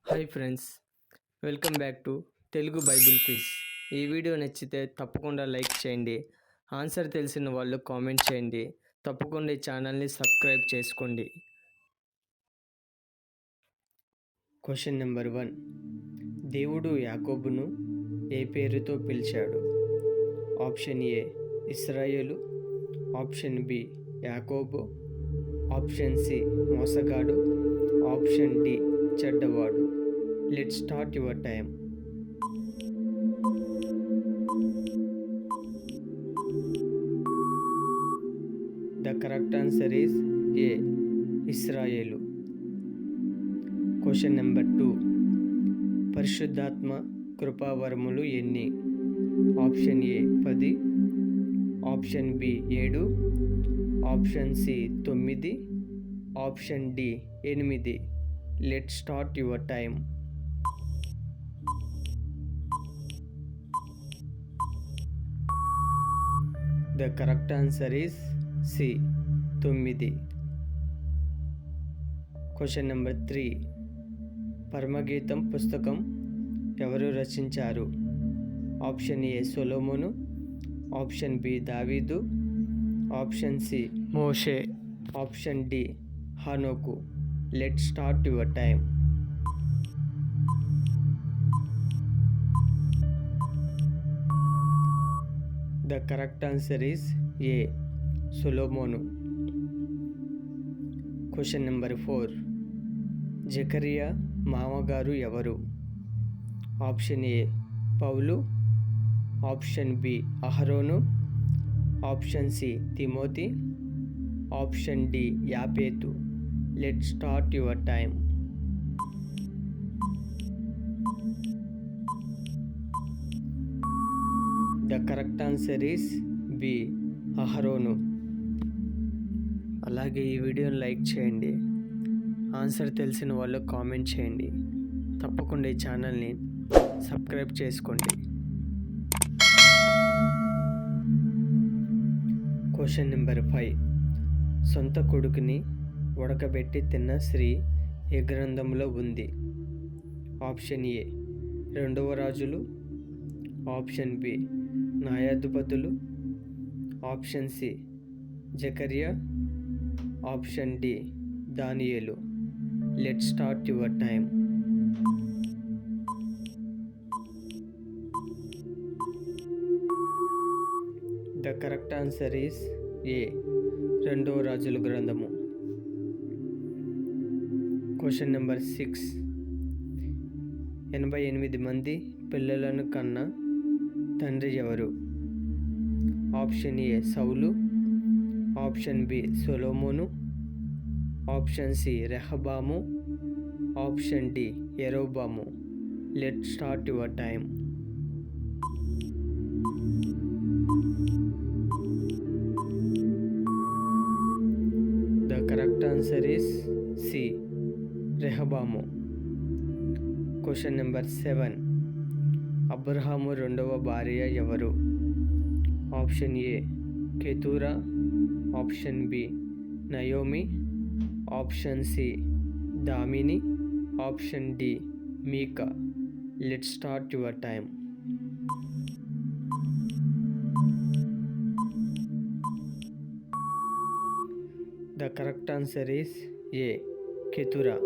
Hi friends, welcome back to Telugu Bible quiz. ఈ video నచ్చితే తప్పకుండా లైక్ చేయండి. ఆన్సర్ తెలిసిన వాళ్ళు కామెంట్ చేయండి. తప్పకుండా ఈ ఛానల్ని సబ్స్క్రైబ్ చేసుకోండి. Question number 1. దేవుడు యాకోబును ఏ పేరుతో పిలిచాడు? ఆప్షన్ ఏ ఇశ్రాయేలు, ఆప్షన్ బి యాకోబు, ఆప్షన్ సి మోసగాడు, ఆప్షన్ డి చెడ్డవాడు. Let's start your time. The correct answer is A. ఇశ్రాయేలు. Question number 2. పరిశుద్ధాత్మ కృపావరములు ఎన్ని? Option A 10, option B 7, option C 9, option D 8. Let's start your time. The correct answer is C. 9. Question number 3. పరమగీతం పుస్తకం ఎవరు రచించారు? Option A సొలొమోను, option B దావీదు, ఆప్షన్ సి మోషే, ఆప్షన్ డి హనోకు. Let's start your time. The correct answer is A. సొలొమోను. Question number 4. జకరియా మామగారు ఎవరు? Option A Paul, option B అహరోను, ఆప్షన్ సి తిమోతి, ఆప్షన్ డి యాపేతు. Let's start your time. The correct answer is B అహరోను. అలాగే ఈ వీడియోని లైక్ చేయండి. ఆన్సర్ తెలిసిన వాళ్ళు కామెంట్ చేయండి. తప్పకుండా ఈ ఛానల్ని సబ్స్క్రైబ్ చేసుకోండి. Question number 5. సొంత కొడుకుని ఉడకబెట్టి తిన్న స్త్రీ ఏ గ్రంథంలో ఉంది? ఆప్షన్ ఏ 2వ రాజులు, ఆప్షన్ బి న్యాయాధిపతులు, ఆప్షన్ సి జకరియా, ఆప్షన్ డి దానియేలు. Let's start your time. The correct answer is A 2వ రాజుల గ్రంథము. Question number 6. 88 మంది పిల్లలను కన్న తండ్రి ఎవరు? ఆప్షన్ ఏ సౌలు, ఆప్షన్ బి సొలొమోను, ఆప్షన్ సి రెహబాము, ఆప్షన్ డి యెరోబాము. Let's start your time. The correct answer is C రెహబాము. Question number 7. అబ్రహాము 2వ భార్య ఎవరు? ఆప్షన్ ఏ కెతూరా, ఆప్షన్ బి నయోమి, ఆప్షన్ సి దామిని, ఆప్షన్ డి మీకా. Let's start your time. The correct answer is A Keturah.